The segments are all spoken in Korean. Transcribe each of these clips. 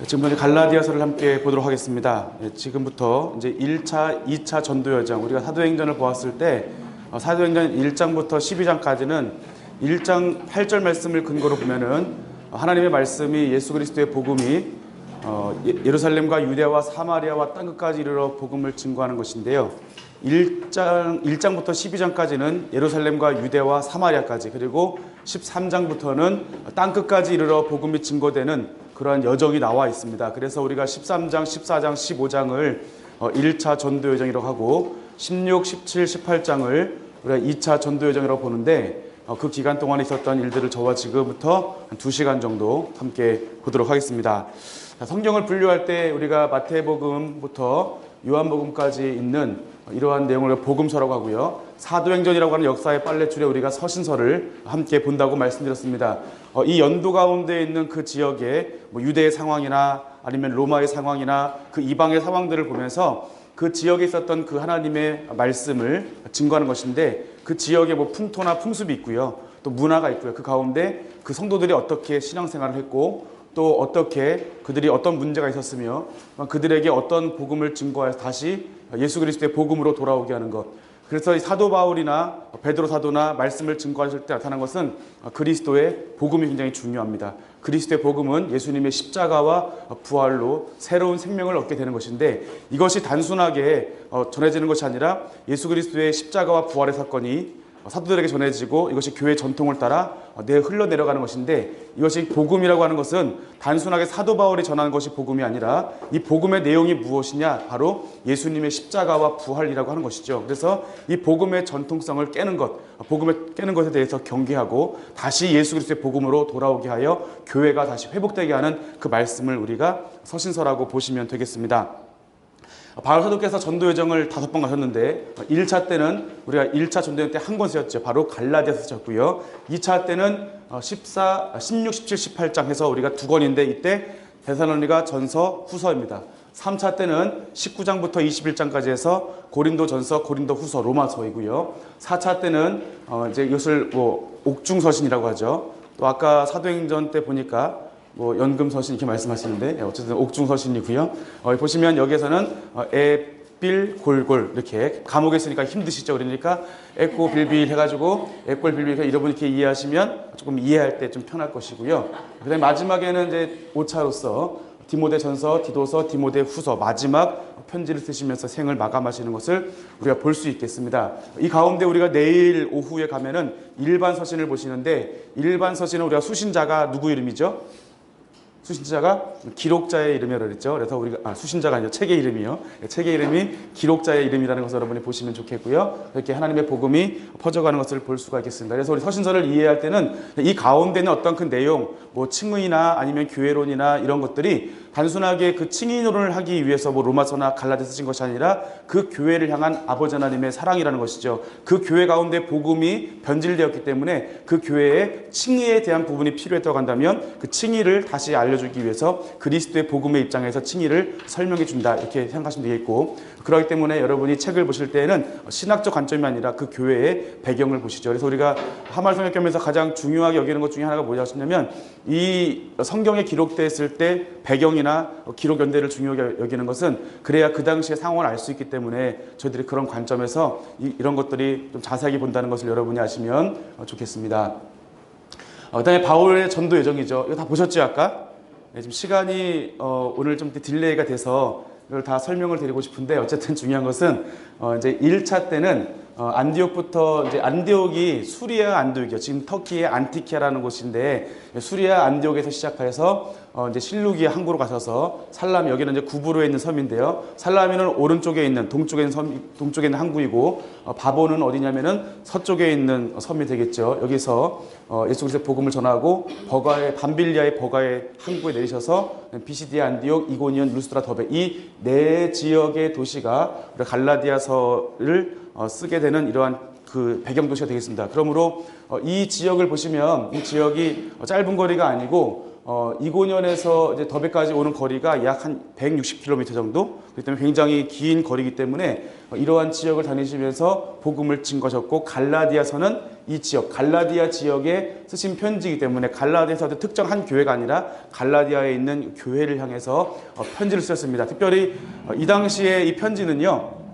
지금부터 갈라디아서를 함께 보도록 하겠습니다. 지금부터 이제 1차, 2차 전도 여정, 우리가 사도행전을 보았을 때 사도행전 1장부터 12장까지는 1장 8절 말씀을 근거로 보면은 하나님의 말씀이 예수 그리스도의 복음이 예루살렘과 유대와 사마리아와 땅끝까지 이르러 복음을 증거하는 것인데요. 1장부터 12장까지는 예루살렘과 유대와 사마리아까지, 그리고 13장부터는 땅끝까지 이르러 복음이 증거되는 그러한 여정이 나와 있습니다. 그래서 우리가 13장, 14장, 15장을 1차 전도 여정이라고 하고 16, 17, 18장을 우리가 2차 전도 여정이라고 보는데 그 기간 동안에 있었던 일들을 저와 지금부터 한 2시간 정도 함께 보도록 하겠습니다. 성경을 분류할 때 우리가 마태복음부터 요한복음까지 있는 이러한 내용을 복음서라고 하고요. 사도행전이라고 하는 역사의 빨래줄에 우리가 서신서를 함께 본다고 말씀드렸습니다. 이 연도 가운데 있는 그 지역의 유대의 상황이나 아니면 로마의 상황이나 그 이방의 상황들을 보면서 그 지역에 있었던 그 하나님의 말씀을 증거하는 것인데, 그 지역에 풍토나 풍습이 있고요. 또 문화가 있고요. 그 가운데 그 성도들이 어떻게 신앙생활을 했고, 또 어떻게 그들이 어떤 문제가 있었으며 그들에게 어떤 복음을 증거해서 다시 예수 그리스도의 복음으로 돌아오게 하는 것. 그래서 사도 바울이나 베드로 사도나 말씀을 증거하실 때 나타난 것은 그리스도의 복음이 굉장히 중요합니다. 그리스도의 복음은 예수님의 십자가와 부활로 새로운 생명을 얻게 되는 것인데, 이것이 단순하게 전해지는 것이 아니라 예수 그리스도의 십자가와 부활의 사건이 사도들에게 전해지고 이것이 교회 전통을 따라 흘러내려가는 것인데, 이것이 복음이라고 하는 것은 단순하게 사도 바울이 전하는 것이 복음이 아니라 이 복음의 내용이 무엇이냐, 바로 예수님의 십자가와 부활이라고 하는 것이죠. 그래서 이 복음의 전통성을 깨는 것, 복음을 깨는 것에 대해서 경계하고 다시 예수 그리스도의 복음으로 돌아오게 하여 교회가 다시 회복되게 하는 그 말씀을 우리가 서신서라고 보시면 되겠습니다. 바울 사도께서 전도 여정을 5번 가셨는데 1차 때는 우리가 1차 전도 여정 때 한 권 쓰였죠. 바로 갈라디아서 쓰셨고요. 2차 때는 16, 17, 18장 해서 우리가 2권인데 이때 데살로니가 전서 후서입니다. 3차 때는 19장부터 21장까지 해서 고린도 전서, 고린도 후서, 로마서이고요. 4차 때는 이제 이것을 옥중서신이라고 하죠. 또 아까 사도행전 때 보니까 연금서신 이렇게 말씀하시는데 어쨌든 옥중서신이고요. 보시면 여기에서는 애빌 골골 이렇게 감옥에 있으니까 힘드시죠. 그러니까 애꼬 빌빌 해가지고 애골 빌빌 여러분 이렇게 이해하시면 조금 이해할 때 좀 편할 것이고요. 그다음에 마지막에는 이제 5차로서 디모데 전서, 디도서, 디모데 후서 마지막 편지를 쓰시면서 생을 마감하시는 것을 우리가 볼 수 있겠습니다. 이 가운데 우리가 내일 오후에 가면은 일반 서신을 보시는데, 일반 서신은 우리가 수신자가 누구 이름이죠? 수신자가 기록자의 이름이라고 그랬죠. 그래서 우리가 수신자가 아니죠. 책의 이름이요. 책의 이름이 기록자의 이름이라는 것을 여러분이 보시면 좋겠고요. 이렇게 하나님의 복음이 퍼져가는 것을 볼 수가 있겠습니다. 그래서 우리 서신서를 이해할 때는 이 가운데는 어떤 그 내용, 칭의나 아니면 교회론이나 이런 것들이 단순하게 그 칭의론을 하기 위해서 로마서나 갈라디아서 쓰신 것이 아니라 그 교회를 향한 아버지 하나님의 사랑이라는 것이죠. 그 교회 가운데 복음이 변질되었기 때문에 그 교회에 칭의에 대한 부분이 필요했다고 한다면 그 칭의를 다시 알려주기 위해서 그리스도의 복음의 입장에서 칭의를 설명해 준다, 이렇게 생각하시면 되겠고, 그렇기 때문에 여러분이 책을 보실 때에는 신학적 관점이 아니라 그 교회의 배경을 보시죠. 그래서 우리가 하말성역경에서 가장 중요하게 여기는 것 중에 하나가 뭐냐면, 이 성경에 기록됐을 때 배경이나 기록 연대를 중요하게 여기는 것은 그래야 그 당시의 상황을 알 수 있기 때문에 저희들이 그런 관점에서 이런 것들이 좀 자세하게 본다는 것을 여러분이 아시면 좋겠습니다. 그다음에 바울의 전도 여정이죠. 이거 다 보셨죠, 아까? 지금 시간이 오늘 좀 딜레이가 돼서 이걸 다 설명을 드리고 싶은데, 어쨌든 중요한 것은 이제 1차 때는 안디옥부터, 이제 안디옥이 수리아 안디옥이요. 지금 터키의 안티키아라는 곳인데, 수리아 안디옥에서 시작해서 이제 실루기아 항구로 가셔서 살라미, 여기는 이제 구브로에 있는 섬인데요. 살라미는 오른쪽에 있는 동쪽에 있는 항구이고, 바보는 어디냐면은 서쪽에 있는 섬이 되겠죠. 여기서 예수 그리스도의 복음을 전하고 밤빌리아의 버가의 항구에 내리셔서 비시디아, 안디옥, 이고니온, 루스드라, 더베, 이 네 지역의 도시가 우리 갈라디아서를 쓰게 되는 이러한 그 배경 도시가 되겠습니다. 그러므로 이 지역을 보시면 이 지역이 짧은 거리가 아니고 이고년에서 이제 더베까지 오는 거리가 약 한 160km 정도. 그렇기 때문에 굉장히 긴 거리이기 때문에 이러한 지역을 다니시면서 복음을 증거하셨고, 갈라디아서는 이 지역, 갈라디아 지역에 쓰신 편지이기 때문에 갈라디아서 특정 한 교회가 아니라 갈라디아에 있는 교회를 향해서 편지를 쓰셨습니다. 특별히 이 당시에 이 편지는요,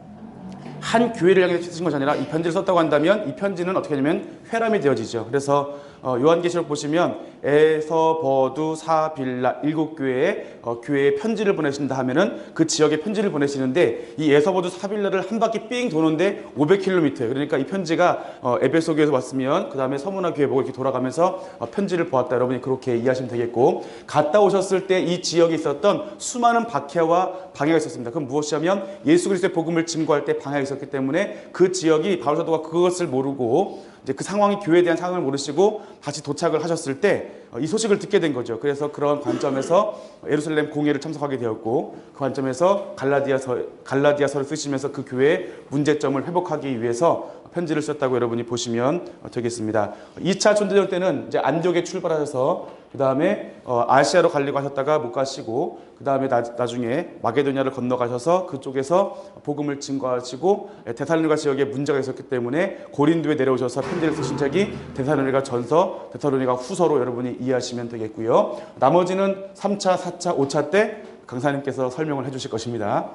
한 교회를 향해 쓰신 것이 아니라 이 편지를 썼다고 한다면 이 편지는 어떻게 하냐면 회람이 되어지죠. 그래서 요한계시록 보시면 에서, 버두, 사, 빌라 7교회에 교회에 편지를 보내신다 하면은 그 지역에 편지를 보내시는데, 이 에서, 버두, 사, 빌라를 한 바퀴 삥 도는데 500km예요. 그러니까 이 편지가 에베소 교회에서 왔으면 그 다음에 서문화 교회 보고 이렇게 돌아가면서 편지를 보았다. 여러분이 그렇게 이해하시면 되겠고, 갔다 오셨을 때 이 지역에 있었던 수많은 박해와 방해가 있었습니다. 그럼 무엇이냐면 예수 그리스도의 복음을 증거할 때 방해가 있었기 때문에 그 지역이 바울 사도가 그것을 모르고 이제 그 상황이 교회에 대한 상황을 모르시고 다시 도착을 하셨을 때 이 소식을 듣게 된 거죠. 그래서 그런 관점에서 예루살렘 공예를 참석하게 되었고, 그 관점에서 갈라디아서를 쓰시면서 그 교회의 문제점을 회복하기 위해서 편지를 썼다고 여러분이 보시면 되겠습니다. 2차 전도전 때는 이제 안디옥에 출발하셔서 그 다음에 아시아로 가려고 하셨다가 못 가시고, 그 다음에 나중에 마게도냐를 건너가셔서 그쪽에서 복음을 증거하시고, 데살로니가 지역에 문제가 있었기 때문에 고린도에 내려오셔서 편지를 쓰신 책이 데살로니가 전서, 데살로니가 후서로 여러분이 이해하시면 되겠고요. 나머지는 3차, 4차, 5차 때 강사님께서 설명을 해주실 것입니다.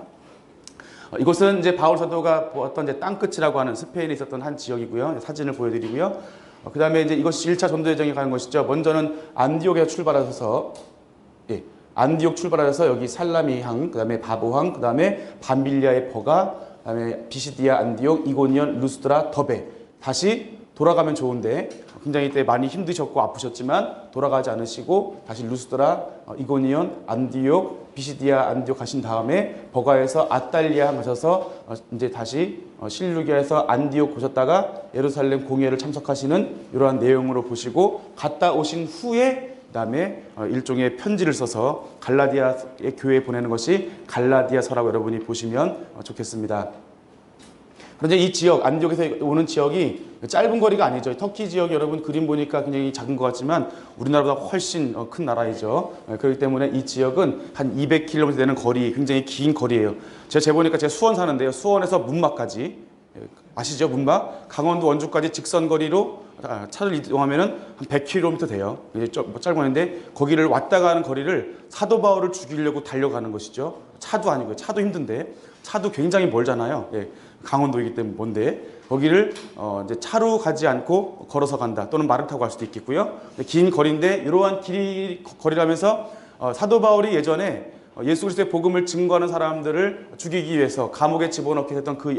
이곳은 이제 바울 사도가 보았던 이제 땅끝이라고 하는 스페인에 있었던 한 지역이고요. 사진을 보여드리고요. 그 다음에 이제 이것이 1차 전도여정에 가는 것이죠. 먼저는 안디옥에 출발하셔서, 안디옥 출발하셔서 여기 살라미항, 그 다음에 바보항, 그 다음에 밤빌리아의 버가, 그 다음에 비시디아, 안디옥, 이고니온, 루스드라, 더베. 다시 돌아가면 좋은데 굉장히 이때 많이 힘드셨고 아프셨지만 돌아가지 않으시고 다시 루스드라, 이고니온, 안디옥, 비시디아, 안디옥 가신 다음에 버가에서 아탈리아 가셔서 이제 다시 실루기아에서 안디옥 오셨다가 예루살렘 공예를 참석하시는 이러한 내용으로 보시고, 갔다 오신 후에 그다음에 일종의 편지를 써서 갈라디아의 교회에 보내는 것이 갈라디아서라고 여러분이 보시면 좋겠습니다. 그런데 이 지역, 안디옥에서 오는 지역이 짧은 거리가 아니죠. 터키 지역이 여러분 그림 보니까 굉장히 작은 것 같지만 우리나라보다 훨씬 큰 나라이죠. 그렇기 때문에 이 지역은 한 200km 되는 거리, 굉장히 긴 거리예요. 제가 재보니까 제가 수원 사는데요. 수원에서 문막까지, 아시죠? 문막? 강원도 원주까지 직선거리로 차를 이동하면 한 100km 돼요. 이제 좀 짧은데 거기를 왔다 가는 거리를 사도 바울을 죽이려고 달려가는 것이죠. 차도 아니고요. 차도 힘든데, 차도 굉장히 멀잖아요. 강원도이기 때문에 뭔데, 거기를 이제 차로 가지 않고 걸어서 간다, 또는 말을 타고 갈 수도 있겠고요. 긴 거리인데 이러한 거리라면서 사도 바울이 예전에 예수 그리스도의 복음을 증거하는 사람들을 죽이기 위해서 감옥에 집어넣게 됐던 그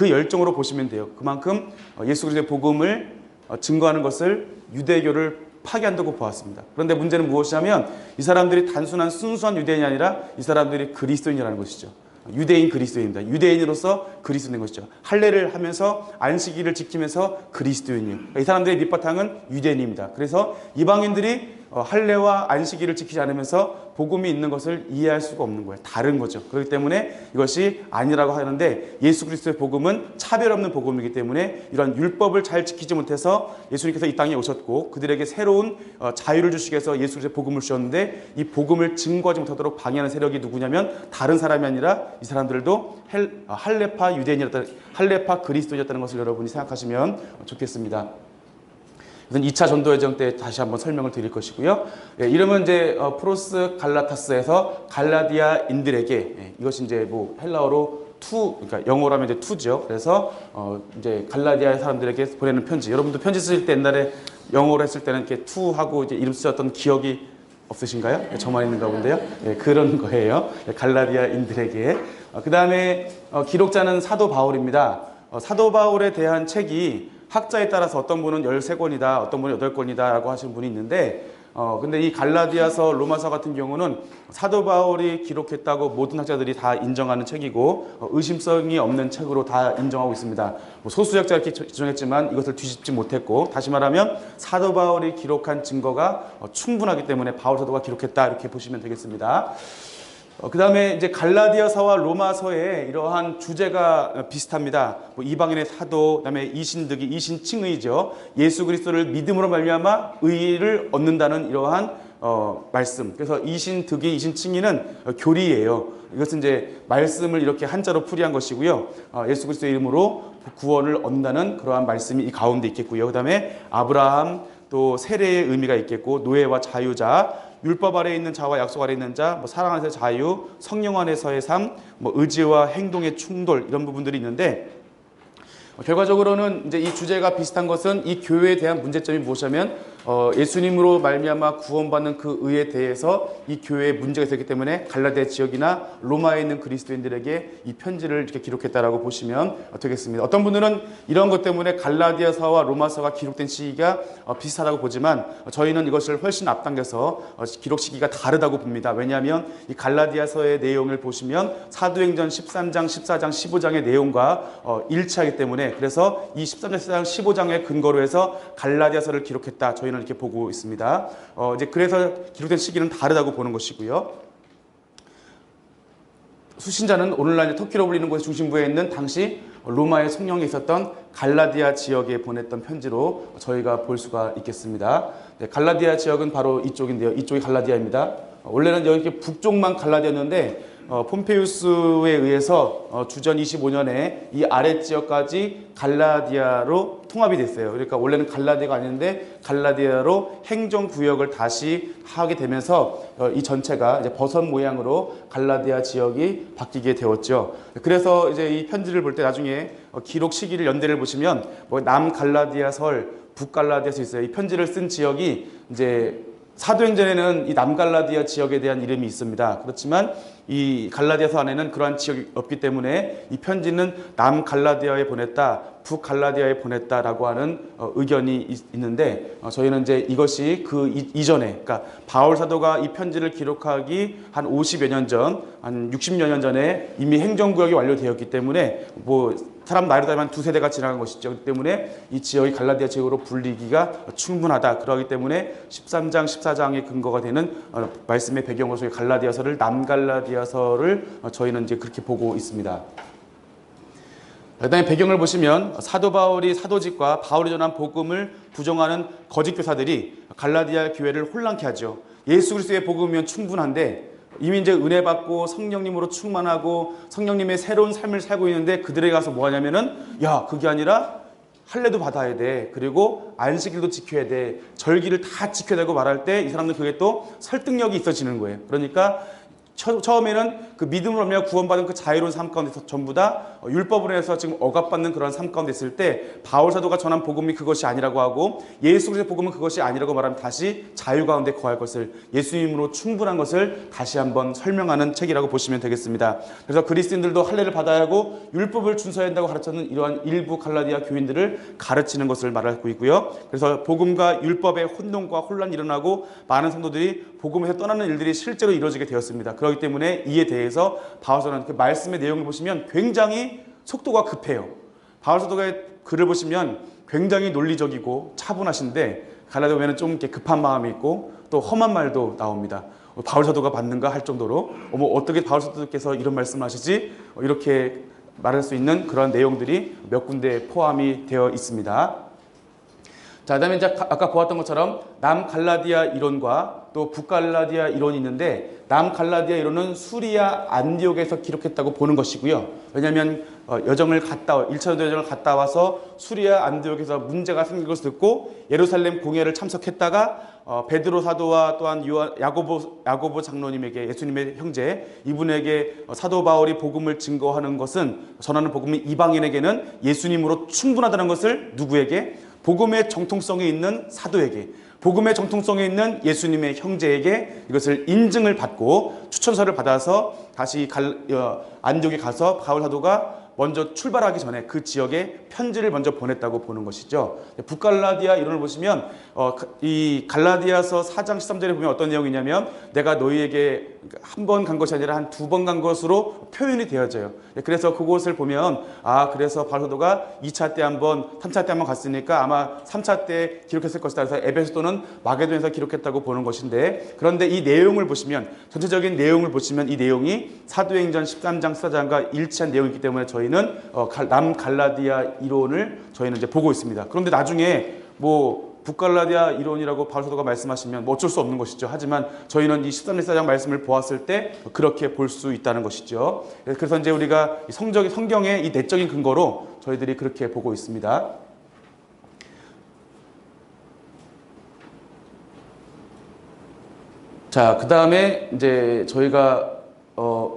열정으로 보시면 돼요. 그만큼 예수 그리스도의 복음을 증거하는 것을 유대교를 파괴한다고 보았습니다. 그런데 문제는 무엇이냐면 이 사람들이 단순한 순수한 유대인이 아니라 이 사람들이 그리스도인이라는 것이죠. 유대인 그리스도인입니다. 유대인으로서 그리스도인 것이죠. 할례를 하면서 안식일을 지키면서 그리스도인이에요. 이 사람들의 밑바탕은 유대인입니다. 그래서 이방인들이 할례와 안식일을 지키지 않으면서 복음이 있는 것을 이해할 수가 없는 거예요. 다른 거죠. 그렇기 때문에 이것이 아니라고 하는데, 예수 그리스도의 복음은 차별 없는 복음이기 때문에 이런 율법을 잘 지키지 못해서 예수님께서 이 땅에 오셨고 그들에게 새로운 자유를 주시기 위해서 예수 그리스도의 복음을 주셨는데, 이 복음을 증거하지 못하도록 방해하는 세력이 누구냐면 다른 사람이 아니라 이 사람들도 할례파 유대인이었다, 할례파 그리스도인이었다는 것을 여러분이 생각하시면 좋겠습니다. 이건 2차 전도여정 때 다시 한번 설명을 드릴 것이고요. 이름은 이제 프로스 갈라타스에서 갈라디아인들에게, 이것이 이제 뭐 헬라어로 그러니까 영어로 하면 이제 투죠. 그래서 이제 갈라디아 사람들에게 보내는 편지. 여러분도 편지 쓰실 때 옛날에 영어로 했을 때는 이렇게 투하고 이제 이름 쓰셨던 기억이 없으신가요? 저만 있는가 본데요. 그런 거예요. 갈라디아인들에게. 그 다음에 기록자는 사도 바울입니다. 사도 바울에 대한 책이 학자에 따라서 어떤 분은 13권이다, 어떤 분은 8권이다 라고 하시는 분이 있는데, 근데 이 갈라디아서, 로마서 같은 경우는 사도 바울이 기록했다고 모든 학자들이 다 인정하는 책이고 의심성이 없는 책으로 다 인정하고 있습니다. 뭐 소수학자가 이렇게 지정했지만 이것을 뒤집지 못했고, 다시 말하면 사도 바울이 기록한 증거가 충분하기 때문에 바울 사도가 기록했다, 이렇게 보시면 되겠습니다. 그 다음에 이제 갈라디아서와 로마서에 이러한 주제가 비슷합니다. 뭐 이방인의 사도, 그 다음에 이신득이, 이신칭의죠. 예수 그리스도를 믿음으로 말미암아 의를 얻는다는 이러한 말씀. 그래서 이신득이, 이신칭의는 교리예요. 이것은 이제 말씀을 이렇게 한자로 풀이한 것이고요. 예수 그리스도의 이름으로 구원을 얻는다는 그러한 말씀이 이 가운데 있겠고요. 그 다음에 아브라함, 또 세례의 의미가 있겠고, 노예와 자유자, 율법 아래에 있는 자와 약속 아래에 있는 자, 뭐 사랑 안에서 자유, 성령 안에서의 삶, 뭐 의지와 행동의 충돌, 이런 부분들이 있는데, 결과적으로는 이제 이 주제가 비슷한 것은 이 교회에 대한 문제점이 무엇이냐면 예수님으로 말미암아 구원받는 그 의에 대해서 이 교회에 문제가 있었기 때문에 갈라디아 지역이나 로마에 있는 그리스도인들에게 이 편지를 이렇게 기록했다라고 보시면 되겠습니다. 어떤 분들은 이런 것 때문에 갈라디아서와 로마서가 기록된 시기가 비슷하다고 보지만 저희는 이것을 훨씬 앞당겨서 기록 시기가 다르다고 봅니다. 왜냐하면 이 갈라디아서의 내용을 보시면 사도행전 13장, 14장, 15장의 내용과 일치하기 때문에, 그래서 이 13장, 14장, 15장의 근거로 해서 갈라디아서를 기록했다, 저희는 이렇게 보고 있습니다. 이제 그래서 기록된 시기는 다르다고 보는 것이고요. 수신자는 오늘날 터키로 불리는 곳의 중심부에 있는 당시 로마의 성령이 있었던 갈라디아 지역에 보냈던 편지로 저희가 볼 수가 있겠습니다. 네, 갈라디아 지역은 바로 이쪽인데요. 이쪽이 갈라디아입니다. 원래는 여기 북쪽만 갈라디아였는데 폼페이우스에 의해서 주전 25년에 이 아랫지역까지 갈라디아로 통합이 됐어요. 그러니까 원래는 갈라디아가 아닌데 갈라디아로 행정구역을 다시 하게 되면서 이 전체가 이제 버섯 모양으로 갈라디아 지역이 바뀌게 되었죠. 그래서 이제 이 편지를 볼 때 나중에 기록 시기를 연대를 보시면 뭐 남갈라디아설, 북갈라디아서 있어요. 이 편지를 쓴 지역이 이제 사도행전에는 이 남갈라디아 지역에 대한 이름이 있습니다. 그렇지만 이 갈라디아서 안에는 그러한 지역이 없기 때문에 이 편지는 남갈라디아에 보냈다, 북갈라디아에 보냈다라고 하는 의견이 있는데, 저희는 이제 이것이 그 이전에, 그러니까 바울 사도가 이 편지를 기록하기 한 50여 년 전, 한 60여 년 전에 이미 행정구역이 완료되었기 때문에 뭐 사람 나이로 따지면 두세 대가 지나간 것이죠. 그렇기 때문에 이 지역이 갈라디아 지역으로 불리기가 충분하다. 그렇기 때문에 13장, 14장의 근거가 되는 말씀의 배경으로서 갈라디아서를, 남갈라디아서를 저희는 이제 그렇게 보고 있습니다. 그다음에 배경을 보시면 사도 바울이 사도직과 바울이 전한 복음을 부정하는 거짓 교사들이 갈라디아 교회를 혼란케 하죠. 예수 그리스도의 복음이면 충분한데 이미 이제 은혜 받고 성령님으로 충만하고 성령님의 새로운 삶을 살고 있는데 그들에게 가서 뭐 하냐면은, 야, 그게 아니라 할례도 받아야 돼, 그리고 안식일도 지켜야 돼, 절기를 다 지켜야 되고 말할 때 이 사람들 그게 또 설득력이 있어지는 거예요. 그러니까 처음에는 그 믿음으로 하며 구원받은 그 자유로운 삶 가운데서 전부 다 율법으로 해서 지금 억압받는 그런 삶 가운데 있을 때 바울 사도가 전한 복음이 그것이 아니라고 하고 예수 그리스도의 복음은 그것이 아니라고 말하면 다시 자유 가운데 거할 것을, 예수님으로 충분한 것을 다시 한번 설명하는 책이라고 보시면 되겠습니다. 그래서 그리스도인들도 할례를 받아야 하고 율법을 준수해야 한다고 가르쳤는 이러한 일부 갈라디아 교인들을 가르치는 것을 말하고 있고요. 그래서 복음과 율법의 혼동과 혼란이 일어나고 많은 성도들이 복음에서 떠나는 일들이 실제로 이루어지게 되었습니다. 그렇기 때문에 이에 대해서 바울서는 그 말씀의 내용을 보시면 굉장히 속도가 급해요. 바울서도의 글을 보시면 굉장히 논리적이고 차분하신데 갈라디아 보면 좀 이렇게 급한 마음이 있고 또 험한 말도 나옵니다. 바울서도가 맞는가 할 정도로 어떻게 바울서도께서 이런 말씀을 하시지? 이렇게 말할 수 있는 그런 내용들이 몇 군데 포함이 되어 있습니다. 자, 그다음에 이제 아까 보았던 것처럼 남갈라디아 이론과 또 북갈라디아 이론이 있는데, 남갈라디아 이론은 수리아 안디옥에서 기록했다고 보는 것이고요. 왜냐하면 1차 전도 여정을 갔다 와서 수리아 안디옥에서 문제가 생긴 것을 듣고 예루살렘 공회를 참석했다가 베드로 사도와 또한 야고보 장로님에게, 예수님의 형제 이분에게 사도 바울이 복음을 증거하는 것은, 전하는 복음이 이방인에게는 예수님으로 충분하다는 것을 누구에게? 복음의 정통성에 있는 사도에게, 복음의 정통성에 있는 예수님의 형제에게 이것을 인증을 받고 추천서를 받아서 다시 안디옥에 가서 바울 사도가 먼저 출발하기 전에 그 지역에 편지를 먼저 보냈다고 보는 것이죠. 북갈라디아 이론을 보시면 이 갈라디아서 4장 13절에 보면 어떤 내용이냐면, 내가 너희에게 한 번 간 것이 아니라 한 2번 간 것으로 표현이 되어져요. 그래서 그곳을 보면 그래서 바울 사도가 2차 때 한 번, 3차 때 한 번 갔으니까 아마 3차 때 기록했을 것이다. 그래서 에베소 또는 마게도에서 기록했다고 보는 것인데, 그런데 이 내용을 보시면, 전체적인 내용을 보시면 이 내용이 사도행전 13장 14장과 일치한 내용이기 때문에 저희는 남갈라디아 이론을 저희는 이제 보고 있습니다. 그런데 나중에 북갈라디아 이론이라고 바울 사도가 말씀하시면 뭐 어쩔 수 없는 것이죠. 하지만 저희는 이 13장 말씀을 보았을 때 그렇게 볼 수 있다는 것이죠. 그래서 이제 우리가 성경의 이 내적인 근거로 저희들이 그렇게 보고 있습니다. 자, 그 다음에 이제 저희가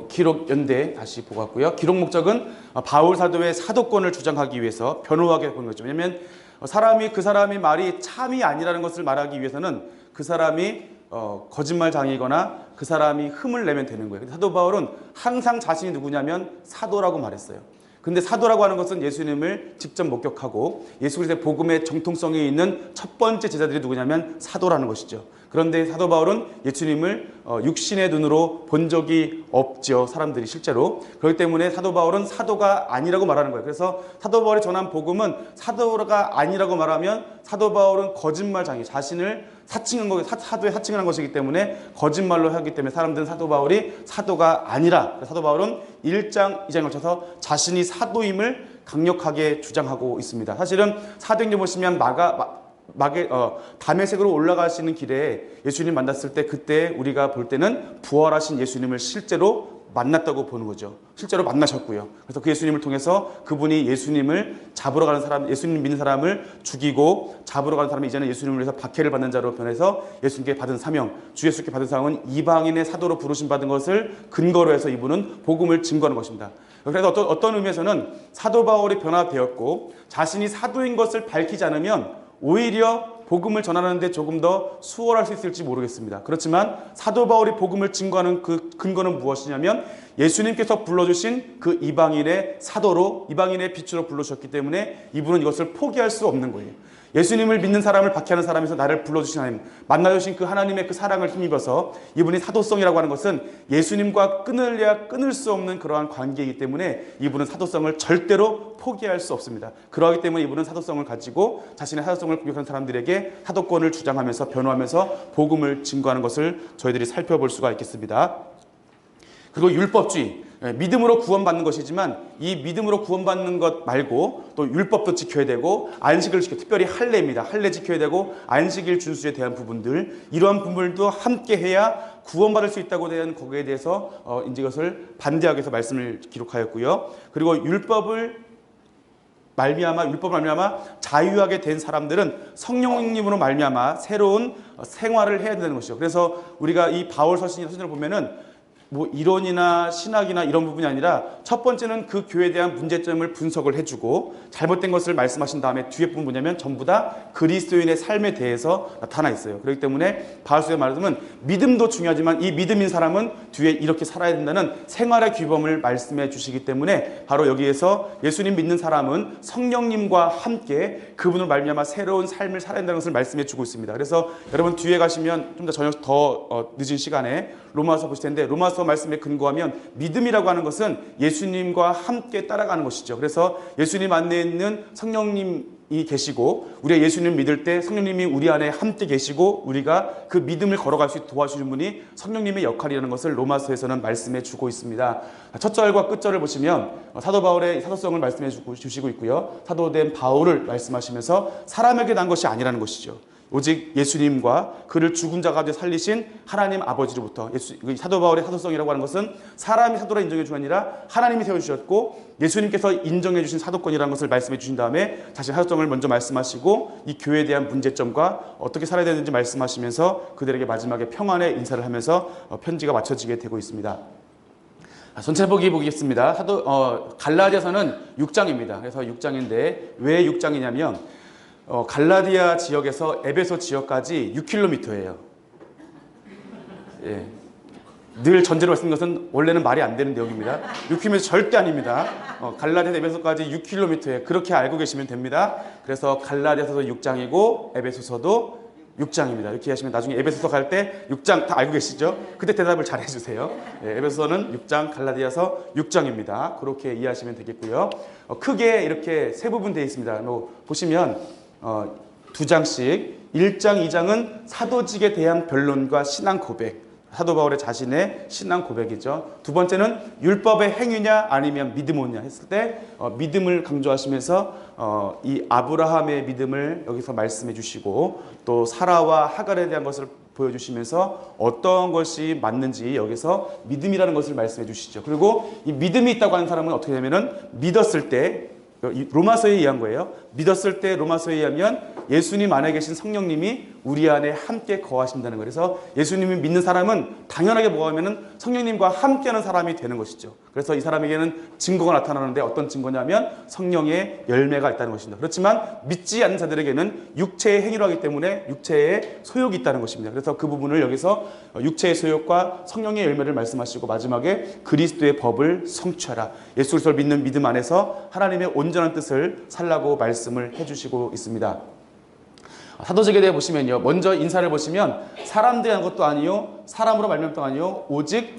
기록 연대 다시 보고 왔고요. 기록 목적은 바울 사도의 사도권을 주장하기 위해서 변호하게 보는 거죠. 왜냐하면 그 사람이 말이 참이 아니라는 것을 말하기 위해서는 그 사람이 거짓말장이거나 그 사람이 흠을 내면 되는 거예요. 사도 바울은 항상 자신이 누구냐면 사도라고 말했어요. 근데 사도라고 하는 것은 예수님을 직접 목격하고 예수 그리스도의 복음의 정통성이 있는 첫 번째 제자들이 누구냐면 사도라는 것이죠. 그런데 사도 바울은 예수님을 육신의 눈으로 본 적이 없죠. 사람들이 실제로. 그렇기 때문에 사도 바울은 사도가 아니라고 말하는 거예요. 그래서 사도 바울이 전한 복음은 사도가 아니라고 말하면 사도 바울은 거짓말장이 자신을 사도에 사칭을 한 것이기 때문에 거짓말로 하기 때문에 사람들은 사도 바울이 사도가 아니라 사도 바울은 1장, 2장에 걸쳐서 자신이 사도임을 강력하게 주장하고 있습니다. 사실은 사도행전 보시면 다메섹으로 올라가시는 길에 예수님 만났을 때 그때 우리가 볼 때는 부활하신 예수님을 실제로 만났다고 보는 거죠. 실제로 만나셨고요. 그래서 그 예수님을 통해서 그분이 예수님을 잡으러 가는 사람, 예수님 믿는 사람을 죽이고 잡으러 가는 사람이 이제는 예수님을 위해서 박해를 받는 자로 변해서 예수님께 받은 사명, 주 예수께 받은 사명은 이방인의 사도로 부르심 받은 것을 근거로 해서 이분은 복음을 증거하는 것입니다. 그래서 어떤 의미에서는 사도 바울이 변화되었고 자신이 사도인 것을 밝히지 않으면 오히려 복음을 전하는데 조금 더 수월할 수 있을지 모르겠습니다. 그렇지만 사도 바울이 복음을 증거하는 그 근거는 무엇이냐면 예수님께서 불러주신 그 이방인의 사도로 이방인의 빛으로 불러주셨기 때문에 이분은 이것을 포기할 수 없는 거예요. 예수님을 믿는 사람을 박해하는 사람에서 나를 불러주신 하나님, 만나주신 그 하나님의 그 사랑을 힘입어서 이분이 사도성이라고 하는 것은 예수님과 끊을래야 끊을 수 없는 그러한 관계이기 때문에 이분은 사도성을 절대로 포기할 수 없습니다. 그러하기 때문에 이분은 사도성을 가지고 자신의 사도성을 공격하는 사람들에게 사도권을 주장하면서 변호하면서 복음을 증거하는 것을 저희들이 살펴볼 수가 있겠습니다. 그리고 율법주의, 믿음으로 구원받는 것이지만 이 믿음으로 구원받는 것 말고 또 율법도 지켜야 되고 안식을 지켜, 특별히 할례입니다. 할례 지켜야 되고 안식일 준수에 대한 부분들, 이러한 부분들도 함께 해야 구원받을 수 있다고 대한 거기에 대해서 이제 이것을 반대하기 위해서 말씀을 기록하였고요. 그리고 율법을 말미암아 자유하게 된 사람들은 성령님으로 말미암아 새로운 생활을 해야 되는 것이죠. 그래서 우리가 이 바울 서신을 보면은 뭐 이론이나 신학이나 이런 부분이 아니라 첫 번째는 그 교회에 대한 문제점을 분석을 해주고 잘못된 것을 말씀하신 다음에 뒤에 부분 뭐냐면 전부 다 그리스도인의 삶에 대해서 나타나 있어요. 그렇기 때문에 바울서의 말씀은 믿음도 중요하지만 이 믿음인 사람은 뒤에 이렇게 살아야 된다는 생활의 규범을 말씀해 주시기 때문에 바로 여기에서 예수님 믿는 사람은 성령님과 함께 그분을 말미암아 새로운 삶을 살아야 된다는 것을 말씀해 주고 있습니다. 그래서 여러분 뒤에 가시면 좀 더 저녁 더 늦은 시간에 로마서 보실 텐데 로마서 말씀에 근거하면 믿음이라고 하는 것은 예수님과 함께 따라가는 것이죠. 그래서 예수님 안에 있는 성령님이 계시고 우리가 예수님 믿을 때 성령님이 우리 안에 함께 계시고 우리가 그 믿음을 걸어갈 수 있도록 도와주시는 분이 성령님의 역할이라는 것을 로마서에서는 말씀해 주고 있습니다. 첫 절과 끝 절을 보시면 사도 바울의 사도성을 말씀해 주시고 있고요. 사도된 바울을 말씀하시면서 사람에게 난 것이 아니라는 것이죠. 오직 예수님과 그를 죽은 자 가운데 살리신 하나님 아버지로부터 사도 바울의 사도성이라고 하는 것은 사람이 사도라 인정해 주가 아니라 하나님이 세워주셨고 예수님께서 인정해 주신 사도권이라는 것을 말씀해 주신 다음에 자신의 사도성을 먼저 말씀하시고 이 교회에 대한 문제점과 어떻게 살아야 되는지 말씀하시면서 그들에게 마지막에 평안의 인사를 하면서 편지가 마쳐지게 되고 있습니다. 전체 보겠습니다. 갈라디아서는 6장입니다. 그래서 6장인데 왜 6장이냐면 갈라디아 지역에서 에베소 지역까지 6km예요. 예. 늘 전제로 말씀드린 것은 원래는 말이 안 되는 내용입니다. 6km 절대 아닙니다. 갈라디아에서 에베소까지 6km예요. 그렇게 알고 계시면 됩니다. 그래서 갈라디아서도 6장이고 에베소서도 6장입니다. 이렇게 하시면 나중에 에베소서 갈 때 6장 다 알고 계시죠? 그때 대답을 잘 해주세요. 예, 에베소서는 6장, 갈라디아서 6장입니다. 그렇게 이해하시면 되겠고요. 크게 이렇게 세 부분 되어 있습니다. 보시면 2장씩 1장, 2장은 사도직에 대한 변론과 신앙 고백, 사도 바울의 자신의 신앙 고백이죠. 두 번째는 율법의 행위냐 아니면 믿음이냐 했을 때 믿음을 강조하시면서 이 아브라함의 믿음을 여기서 말씀해 주시고 또 사라와 하갈에 대한 것을 보여주시면서 어떤 것이 맞는지 여기서 믿음이라는 것을 말씀해 주시죠. 그리고 이 믿음이 있다고 하는 사람은 어떻게 되냐면은 믿었을 때 로마서에 의한 거예요. 믿었을 때 로마서에 의하면 예수님 안에 계신 성령님이 우리 안에 함께 거하신다는 거예요. 그래서 예수님을 믿는 사람은 당연하게 뭐가 하면은 성령님과 함께하는 사람이 되는 것이죠. 그래서 이 사람에게는 증거가 나타나는데 어떤 증거냐면 성령의 열매가 있다는 것입니다. 그렇지만 믿지 않는 자들에게는 육체의 행위로 하기 때문에 육체의 소욕이 있다는 것입니다. 그래서 그 부분을 여기서 육체의 소욕과 성령의 열매를 말씀하시고 마지막에 그리스도의 법을 성취하라. 예수 그리스도를 믿는 믿음 안에서 하나님의 온전한 뜻을 살라고 말씀을 해주시고 있습니다. 사도직에 대해 보시면요, 먼저 인사를 보시면 사람들이 한 것도 아니요 사람으로 말미암도 아니요 오직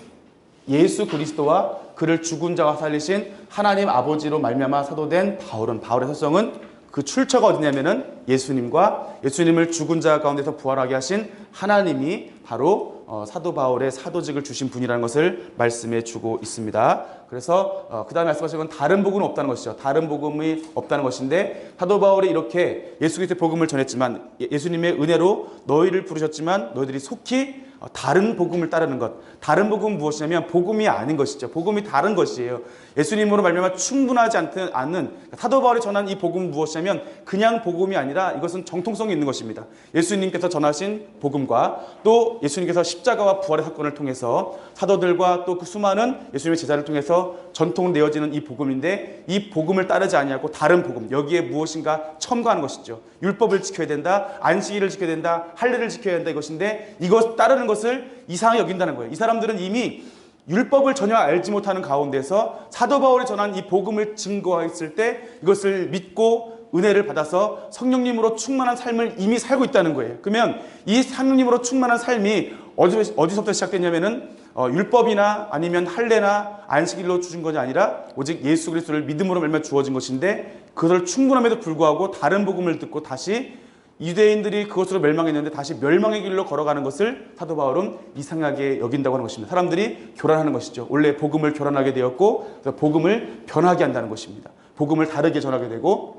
예수 그리스도와 그를 죽은 자와 살리신 하나님 아버지로 말미암아 사도된 바울의 설성은 그 출처가 어디냐면은 예수님을 죽은 자 가운데서 부활하게 하신 하나님이 바로 사도 바울의 사도직을 주신 분이라는 것을 말씀해 주고 있습니다. 그래서 그 다음에 말씀하신 건 다른 복음은 없다는 것이죠. 다른 복음이 없다는 것인데 사도 바울이 이렇게 예수 그리스도의 복음을 전했지만 예수님의 은혜로 너희를 부르셨지만 너희들이 속히 다른 복음을 따르는 것. 다른 복음은 무엇이냐면 복음이 아닌 것이죠. 복음이 다른 것이에요. 예수님으로 말미암아 충분하지 않는 사도 바울이 전한 이 복음은 무엇이냐면 그냥 복음이 아니라 이것은 정통성이 있는 것입니다. 예수님께서 전하신 복음과 또 예수님께서 십자가와 부활의 사건을 통해서 사도들과 또 그 수많은 예수님의 제자를 통해서 전통되어지는 이 복음인데 이 복음을 따르지 아니하고 다른 복음, 여기에 무엇인가 첨가하는 것이죠. 율법을 지켜야 된다, 안식일을 지켜야 된다, 할례를 지켜야 된다 이것인데 이것 따르는 것을 이상하게 여긴다는 거예요. 이 사람들은 이미 율법을 전혀 알지 못하는 가운데서 사도 바울이 전한 이 복음을 증거했을 때 이것을 믿고 은혜를 받아서 성령님으로 충만한 삶을 이미 살고 있다는 거예요. 그러면 이 성령님으로 충만한 삶이 어디서부터 시작됐냐면은 율법이나 아니면 할례나 안식일로 주신 것이 아니라 오직 예수 그리스도를 믿음으로 말미암아 주어진 것인데 그것을 충분함에도 불구하고 다른 복음을 듣고 다시 유대인들이 그것으로 멸망했는데 다시 멸망의 길로 걸어가는 것을 사도 바울은 이상하게 여긴다고 하는 것입니다. 사람들이 교란하는 것이죠. 원래 복음을 교란하게 되었고 그래서 복음을 변하게 한다는 것입니다. 복음을 다르게 전하게 되고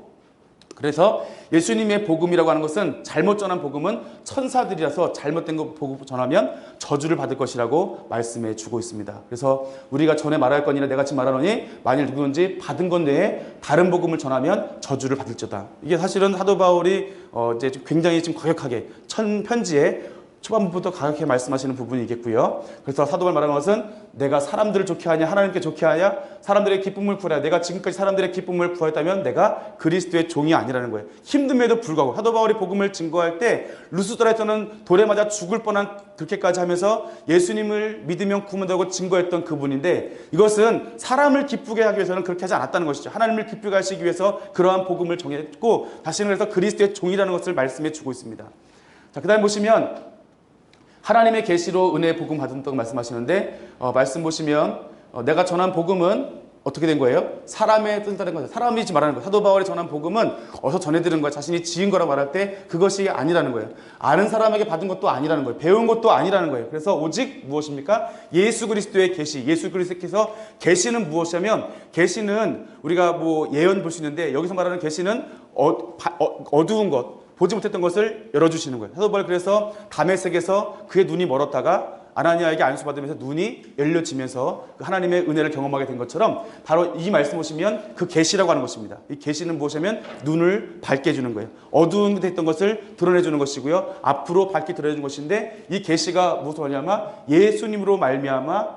그래서 예수님의 복음이라고 하는 것은 잘못 전한 복음은 천사들이라서 잘못된 거 복음 전하면 저주를 받을 것이라고 말씀해 주고 있습니다. 그래서 우리가 전에 말할 거니라 내가 지금 말하노니 만일 누구든지 받은 것 외에 다른 복음을 전하면 저주를 받을지어다. 이게 사실은 사도 바울이 이제 굉장히 좀 과격하게 편지에 초반부터 강하게 말씀하시는 부분이겠고요. 그래서 사도 바울이 말하는 것은 내가 사람들을 좋게 하냐 하나님께 좋게 하냐 사람들의 기쁨을 구하냐 내가 지금까지 사람들의 기쁨을 구했다면 내가 그리스도의 종이 아니라는 거예요. 힘듦에도 불구하고 사도 바울이 복음을 증거할 때 루스드라에서는 돌에 맞아 죽을 뻔한 그렇게까지 하면서 예수님을 믿으면 구원된다고 증거했던 그분인데 이것은 사람을 기쁘게 하기 위해서는 그렇게 하지 않았다는 것이죠. 하나님을 기쁘게 하시기 위해서 그러한 복음을 정했고 다시는 그래서 그리스도의 종이라는 것을 말씀해 주고 있습니다. 자, 그 다음에 보시면 하나님의 계시로 은혜의 복음 받았다고 말씀하시는데 말씀 보시면 내가 전한 복음은 어떻게 된 거예요? 사람의 뜻을 따른 거죠. 사람이 말하는 거예요. 사도 바울이 전한 복음은 어서 전해드린 거예요. 자신이 지은 거라고 말할 때 그것이 아니라는 거예요. 아는 사람에게 받은 것도 아니라는 거예요. 배운 것도 아니라는 거예요. 그래서 오직 무엇입니까? 예수 그리스도의 계시. 예수 그리스도께서 계시는 무엇이냐면 계시는 우리가 뭐 예언 볼 수 있는데 여기서 말하는 계시는 어두운 것 보지 못했던 것을 열어주시는 거예요. 사도 바울이 그래서 다메섹에서 그의 눈이 멀었다가 아나니아에게 안수받으면서 눈이 열려지면서 하나님의 은혜를 경험하게 된 것처럼 바로 이 말씀 보시면 그 계시라고 하는 것입니다. 이 계시는 무엇이냐면 눈을 밝게 해주는 거예요. 어두운 데 있던 것을 드러내주는 것이고요. 앞으로 밝게 드러내주는 것인데 이 계시가 무엇이냐면 예수님으로 말미암아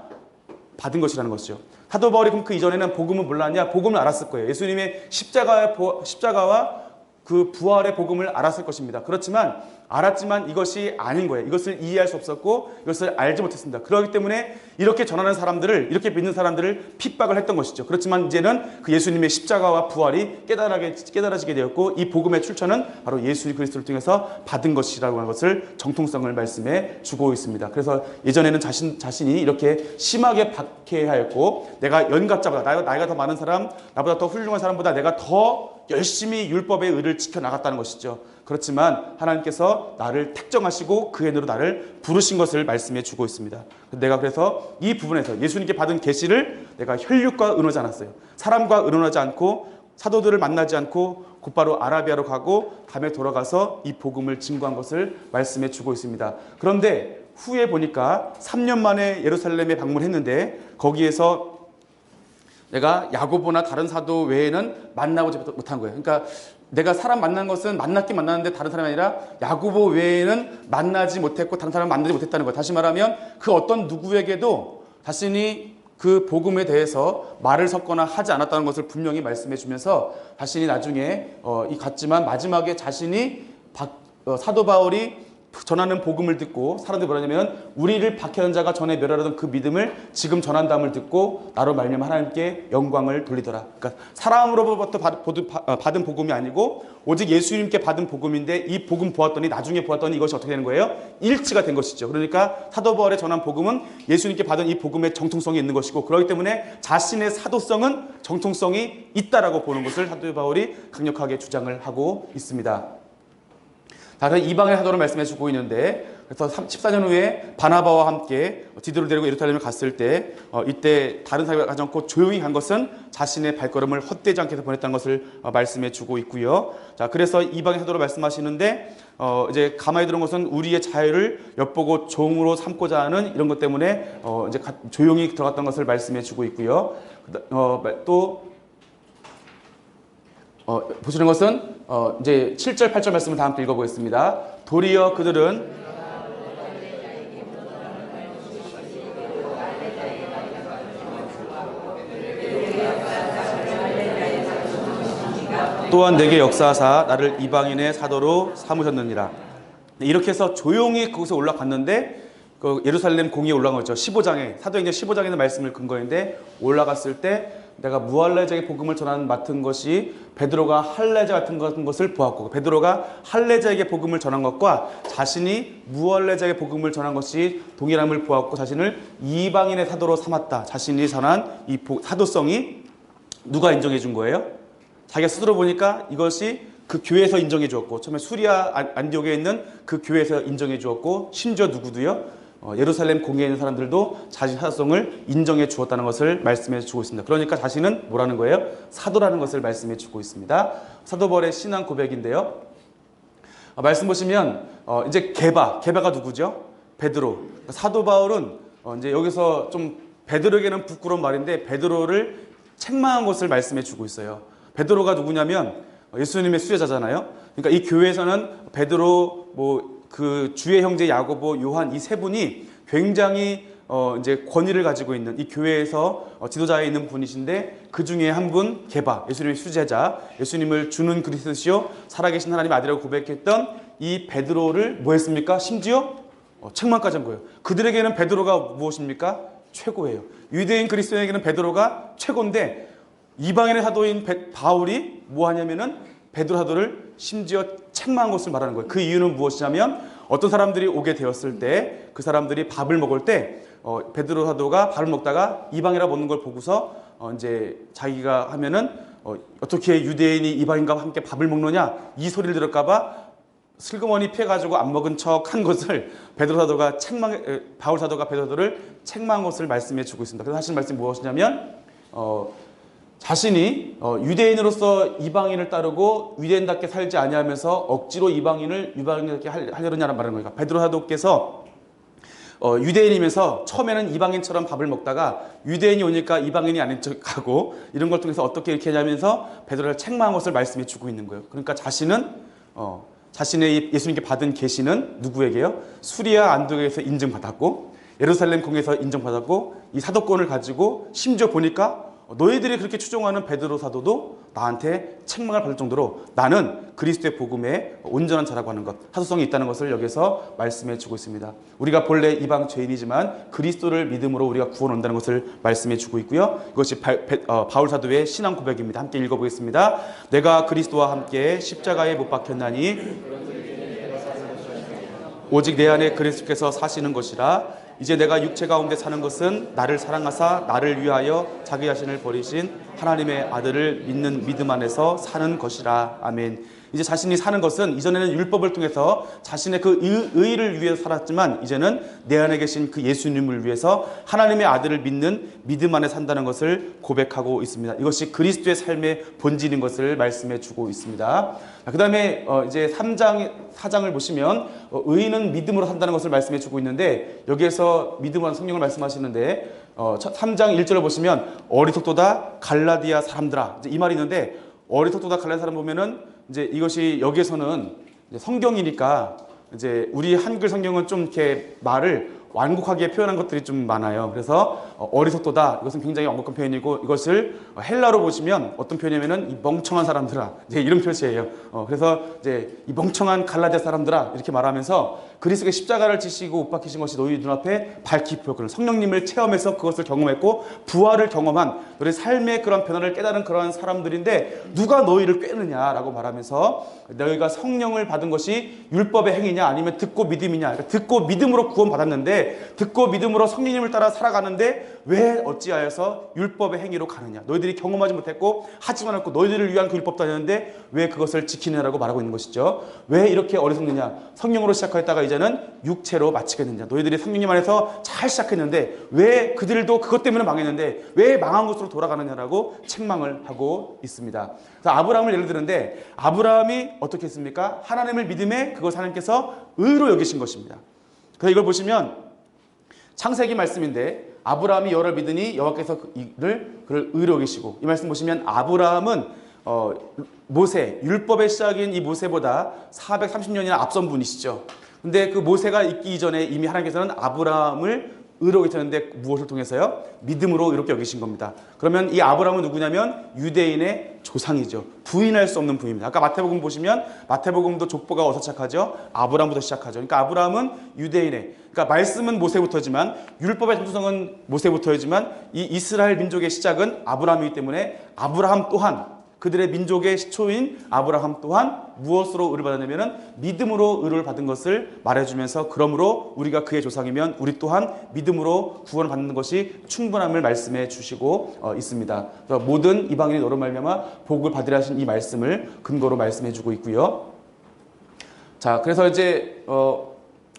받은 것이라는 것이죠. 사도 바울이 그럼 그 이전에는 복음을 몰랐냐? 복음을 알았을 거예요. 예수님의 십자가와 그 부활의 복음을 알았을 것입니다. 그렇지만 알았지만 이것이 아닌 거예요. 이것을 이해할 수 없었고 이것을 알지 못했습니다. 그렇기 때문에 이렇게 전하는 사람들을 이렇게 믿는 사람들을 핍박을 했던 것이죠. 그렇지만 이제는 그 예수님의 십자가와 부활이 깨달아지게 되었고 이 복음의 출처는 바로 예수 그리스도를 통해서 받은 것이라고 하는 것을 정통성을 말씀해 주고 있습니다. 그래서 예전에는 자신이 이렇게 심하게 박해하였고 내가 연갑자보다 나이가 더 많은 사람 나보다 더 훌륭한 사람보다 내가 더 열심히 율법의 의를 지켜나갔다는 것이죠. 그렇지만 하나님께서 나를 택정하시고 그 애으로 나를 부르신 것을 말씀해 주고 있습니다. 내가 그래서 이 부분에서 예수님께 받은 계시를 내가 혈육과 의논하지 않았어요. 사람과 의논하지 않고 사도들을 만나지 않고 곧바로 아라비아로 가고 밤에 돌아가서 이 복음을 증거한 것을 말씀해 주고 있습니다. 그런데 후에 보니까 3년 만에 예루살렘에 방문했는데 거기에서 내가 야고보나 다른 사도 외에는 만나보지 못한 거예요. 그러니까 내가 사람 만난 것은 만났긴 만났는데 다른 사람이 아니라 야고보 외에는 만나지 못했고 다른 사람 만나지 못했다는 거예요. 다시 말하면 그 어떤 누구에게도 자신이 그 복음에 대해서 말을 섞거나 하지 않았다는 것을 분명히 말씀해 주면서 자신이 나중에 갔지만 마지막에 자신이 사도 바울이 전하는 복음을 듣고 사람들이 뭐라냐면 우리를 박해하는 자가 전에 멸하려던 그 믿음을 지금 전한다음을 듣고 나로 말미암아 하나님께 영광을 돌리더라. 그러니까 사람으로부터 받은 복음이 아니고 오직 예수님께 받은 복음인데 이 복음 보았더니 나중에 보았더니 이것이 어떻게 되는 거예요? 일치가 된 것이죠. 그러니까 사도 바울의 전한 복음은 예수님께 받은 이 복음의 정통성이 있는 것이고 그렇기 때문에 자신의 사도성은 정통성이 있다라고 보는 것을 사도 바울이 강력하게 주장을 하고 있습니다. 다른 이방의 사도를 말씀해 주고 있는데 그래서 14년 후에 바나바와 함께 디도를 데리고 예루살렘을 갔을 때 이때 다른 사람이 가지 않고 조용히 간 것은 자신의 발걸음을 헛되지 않게 해서 보냈다는 것을 말씀해 주고 있고요. 자, 그래서 이방의 사도로 말씀하시는데 이제 가만히 들은 것은 우리의 자유를 엿보고 종으로 삼고자 하는 이런 것 때문에 이제 조용히 들어갔던 것을 말씀해 주고 있고요. 또 보시는 것은 이제 7절 8절 말씀을 다 함께 읽어보겠습니다. 도리어 그들은 또한 내게 역사하사 나를 이방인의 사도로 삼으셨느니라. 이렇게 해서 조용히 그곳에 올라갔는데 그 예루살렘 공의에 올라간 거죠. 15장에 사도행전 15장에 있는 말씀을 근거인데 올라갔을 때 내가 무할례자의 복음을 전하는 맡은 것이 베드로가 할례자 같은 것을 보았고 베드로가 할례자에게 복음을 전한 것과 자신이 무할례자에게 복음을 전한 것이 동일함을 보았고 자신을 이방인의 사도로 삼았다. 자신이 전한 이 사도성이 누가 인정해 준 거예요? 자기가 스스로 보니까 이것이 그 교회에서 인정해 주었고 처음에 수리아 안디옥에 있는 그 교회에서 인정해 주었고 심지어 누구도요? 예루살렘 공회에 있는 사람들도 자신 사도성을 인정해 주었다는 것을 말씀해 주고 있습니다. 그러니까 자신은 뭐라는 거예요? 사도라는 것을 말씀해 주고 있습니다. 사도 바울의 신앙 고백인데요. 말씀 보시면 이제 게바가 누구죠? 베드로. 사도 바울은 이제 여기서 좀 베드로에게는 부끄러운 말인데 베드로를 책망한 것을 말씀해 주고 있어요. 베드로가 누구냐면 예수님의 수제자잖아요. 그러니까 이 교회에서는 베드로 그 주의 형제 야고보, 요한 이 세 분이 굉장히 이제 권위를 가지고 있는 이 교회에서 지도자에 있는 분이신데 그 중에 한 분 게바, 예수님의 수제자, 예수님을 주는 그리스도시요 살아계신 하나님의 아들이라고 고백했던 이 베드로를 뭐 했습니까? 심지어 책망까지 한 거예요. 그들에게는 베드로가 무엇입니까? 최고예요. 유대인 그리스도인에게는 베드로가 최고인데 이방인의 사도인 바울이 뭐 하냐면은 베드로 사도를 심지어 책망한 것을 말하는 거예요. 그 이유는 무엇이냐면 어떤 사람들이 오게 되었을 때 그 사람들이 밥을 먹을 때 베드로 사도가 밥을 먹다가 이방이라 먹는 걸 보고서 이제 자기가 하면은 어떻게 유대인이 이방인과 함께 밥을 먹느냐 이 소리를 들을까봐 슬그머니 피해가지고 안 먹은 척한 것을 베드로 사도가 바울 사도가 베드로 사도를 책망한 것을 말씀해 주고 있습니다. 그래서 하시는 말씀이 무엇이냐면 자신이 유대인으로서 이방인을 따르고 유대인답게 살지 아니하면서 억지로 이방인답게 하려느냐는 말하는 거니까 베드로 사도께서 유대인이면서 처음에는 이방인처럼 밥을 먹다가 유대인이 오니까 이방인이 아닌 척하고 이런 걸 통해서 어떻게 이렇게 하냐면서 베드로를 책망한 것을 말씀해 주고 있는 거예요. 그러니까 자신은 자신의 예수님께 받은 계시는 누구에게요? 수리아 안디옥에서 인정받았고 예루살렘 공에서 인정받았고 이 사도권을 가지고 심지어 보니까 너희들이 그렇게 추종하는 베드로 사도도 나한테 책망을 받을 정도로 나는 그리스도의 복음에 온전한 자라고 하는 것, 사도성이 있다는 것을 여기서 말씀해 주고 있습니다. 우리가 본래 이방 죄인이지만 그리스도를 믿음으로 우리가 구원 온다는 것을 말씀해 주고 있고요. 이것이 바울 사도의 신앙 고백입니다. 함께 읽어보겠습니다. 내가 그리스도와 함께 십자가에 못 박혔나니 오직 내 안에 그리스도께서 사시는 것이라. 이제 내가 육체 가운데 사는 것은 나를 사랑하사 나를 위하여 자기 자신을 버리신 하나님의 아들을 믿는 믿음 안에서 사는 것이라. 아멘. 이제 자신이 사는 것은 이전에는 율법을 통해서 자신의 그 의를 위해서 살았지만 이제는 내 안에 계신 그 예수님을 위해서 하나님의 아들을 믿는 믿음 안에 산다는 것을 고백하고 있습니다. 이것이 그리스도의 삶의 본질인 것을 말씀해 주고 있습니다. 그 다음에 이제 3장, 4장을 보시면 의인은 믿음으로 산다는 것을 말씀해 주고 있는데 여기에서 믿음으로 성령을 말씀하시는데 3장 1절을 보시면 어리석도다 갈라디아 사람들아, 이 말이 있는데 어리석도다 갈라디아 사람 보면은 이제 이것이 여기에서는 이제 성경이니까 이제 우리 한글 성경은 좀 이렇게 말을 완곡하게 표현한 것들이 좀 많아요. 그래서 어리석도다, 이것은 굉장히 엄격한 표현이고, 이것을 헬라로 보시면 어떤 표현이냐면은 이 멍청한 사람들아, 이제 이런 표시예요. 그래서 이제 이 멍청한 갈라디아 사람들아 이렇게 말하면서 그리스도의 십자가를 지시고 못 박히신 것이 너희 눈앞에 밝히 보였거든. 성령님을 체험해서 그것을 경험했고 부활을 경험한 너희 삶의 그런 변화를 깨달은 그러한 사람들인데 누가 너희를 꾀느냐라고 말하면서 너희가 성령을 받은 것이 율법의 행위냐 아니면 듣고 믿음이냐. 그러니까 듣고 믿음으로 구원받았는데 듣고 믿음으로 성령님을 따라 살아가는데 왜 어찌하여서 율법의 행위로 가느냐. 너희들이 경험하지 못했고 하지 않았고 너희들을 위한 그 율법도 아니었는데 왜 그것을 지키느냐라고 말하고 있는 것이죠. 왜 이렇게 어리석느냐. 성령으로 시작하였다가 이제는 육체로 마치겠느냐. 너희들이 성령님 안에서 잘 시작했는데 왜 그들도 그것 때문에 망했는데 왜 망한 것으로 돌아가느냐라고 책망을 하고 있습니다. 그래서 아브라함을 예를 드는데 아브라함이 어떻게 했습니까? 하나님을 믿음에 그것을 하나님께서 의로 여기신 것입니다. 그래서 이걸 보시면 창세기 말씀인데 아브라함이 여호와를 믿으니 여호와께서 그를 의로 여기시고, 이 말씀 보시면 아브라함은 모세, 율법의 시작인 이 모세보다 430년이나 앞선 분이시죠. 근데 그 모세가 있기 이전에 이미 하나님께서는 아브라함을 의로 여기셨는데 무엇을 통해서요? 믿음으로 이렇게 여기신 겁니다. 그러면 이 아브라함은 누구냐면 유대인의 조상이죠. 부인할 수 없는 분입니다. 아까 마태복음 보시면 마태복음도 족보가 어디서 시작하죠? 아브라함부터 시작하죠. 그러니까 아브라함은 유대인의, 그러니까 말씀은 모세부터지만 율법의 전투성은 모세부터이지만 이 이스라엘 민족의 시작은 아브라함이기 때문에 아브라함 또한, 그들의 민족의 시초인 아브라함 또한 무엇으로 의를 받았냐면 믿음으로 의를 받은 것을 말해주면서, 그러므로 우리가 그의 조상이면 우리 또한 믿음으로 구원을 받는 것이 충분함을 말씀해 주시고 있습니다. 모든 이방인이 너로 말미암아 복을 받으려 하신 이 말씀을 근거로 말씀해 주고 있고요. 자, 그래서 이제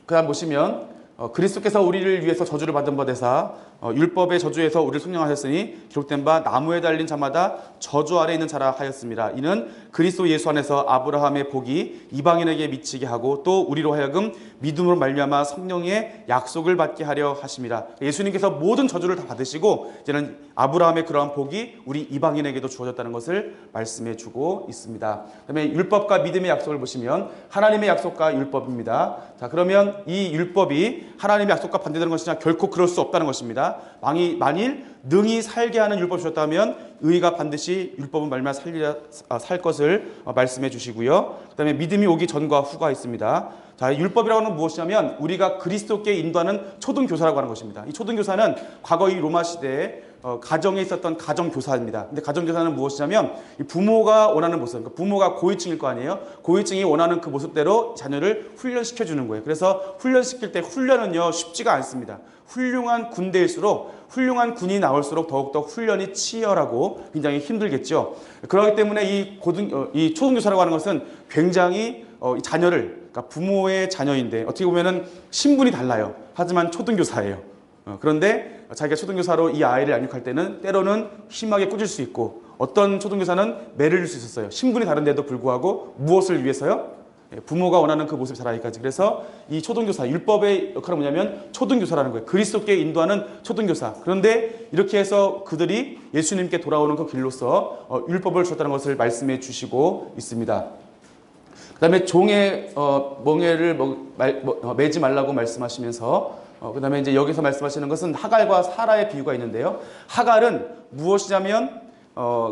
그다음 보시면 그리스도께서 우리를 위해서 저주를 받은 바 되사 율법의 저주에서 우리를 속량하셨으니 기록된 바 나무에 달린 자마다 저주 아래 있는 자라 하였습니다. 이는 그리스도 예수 안에서 아브라함의 복이 이방인에게 미치게 하고 또 우리로 하여금 믿음으로 말미암아 성령의 약속을 받게 하려 하심이라. 예수님께서 모든 저주를 다 받으시고 이제는 아브라함의 그러한 복이 우리 이방인에게도 주어졌다는 것을 말씀해 주고 있습니다. 그다음에 율법과 믿음의 약속을 보시면 하나님의 약속과 율법입니다. 자, 그러면 이 율법이 하나님의 약속과 반대되는 것이냐? 결코 그럴 수 없다는 것입니다. 만일 능히 살게 하는 율법을 주셨다면 의가 반드시 율법은 말미암아 살 것을 말씀해 주시고요. 그 다음에 믿음이 오기 전과 후가 있습니다. 자, 율법이라고 하는 무엇이냐면 우리가 그리스도께 인도하는 초등교사라고 하는 것입니다. 이 초등교사는 과거 이 로마 시대에 가정에 있었던 가정교사입니다. 근데 가정교사는 무엇이냐면 부모가 원하는 모습, 그러니까 부모가 고위층일 거 아니에요. 고위층이 원하는 그 모습대로 자녀를 훈련시켜 주는 거예요. 그래서 훈련시킬 때 훈련은요 쉽지가 않습니다. 훌륭한 군대일수록, 훌륭한 군이 나올수록 더욱더 훈련이 치열하고 굉장히 힘들겠죠. 그렇기 때문에 이 초등교사라고 하는 것은 굉장히 자녀를, 그러니까 부모의 자녀인데 어떻게 보면은 신분이 달라요. 하지만 초등교사예요. 그런데 자기가 초등교사로 이 아이를 양육할 때는 때로는 심하게 꾸질 수 있고, 어떤 초등교사는 매를 줄 수 있었어요. 신분이 다른데도 불구하고 무엇을 위해서요? 부모가 원하는 그 모습을 자라기까지. 그래서 이 초등교사, 율법의 역할은 뭐냐면 초등교사라는 거예요. 그리스도께 인도하는 초등교사. 그런데 이렇게 해서 그들이 예수님께 돌아오는 그 길로서 율법을 주셨다는 것을 말씀해 주시고 있습니다. 그 다음에 종의 멍에를 매지 말라고 말씀하시면서 그 다음에 이제 여기서 말씀하시는 것은 하갈과 사라의 비유가 있는데요. 하갈은 무엇이냐면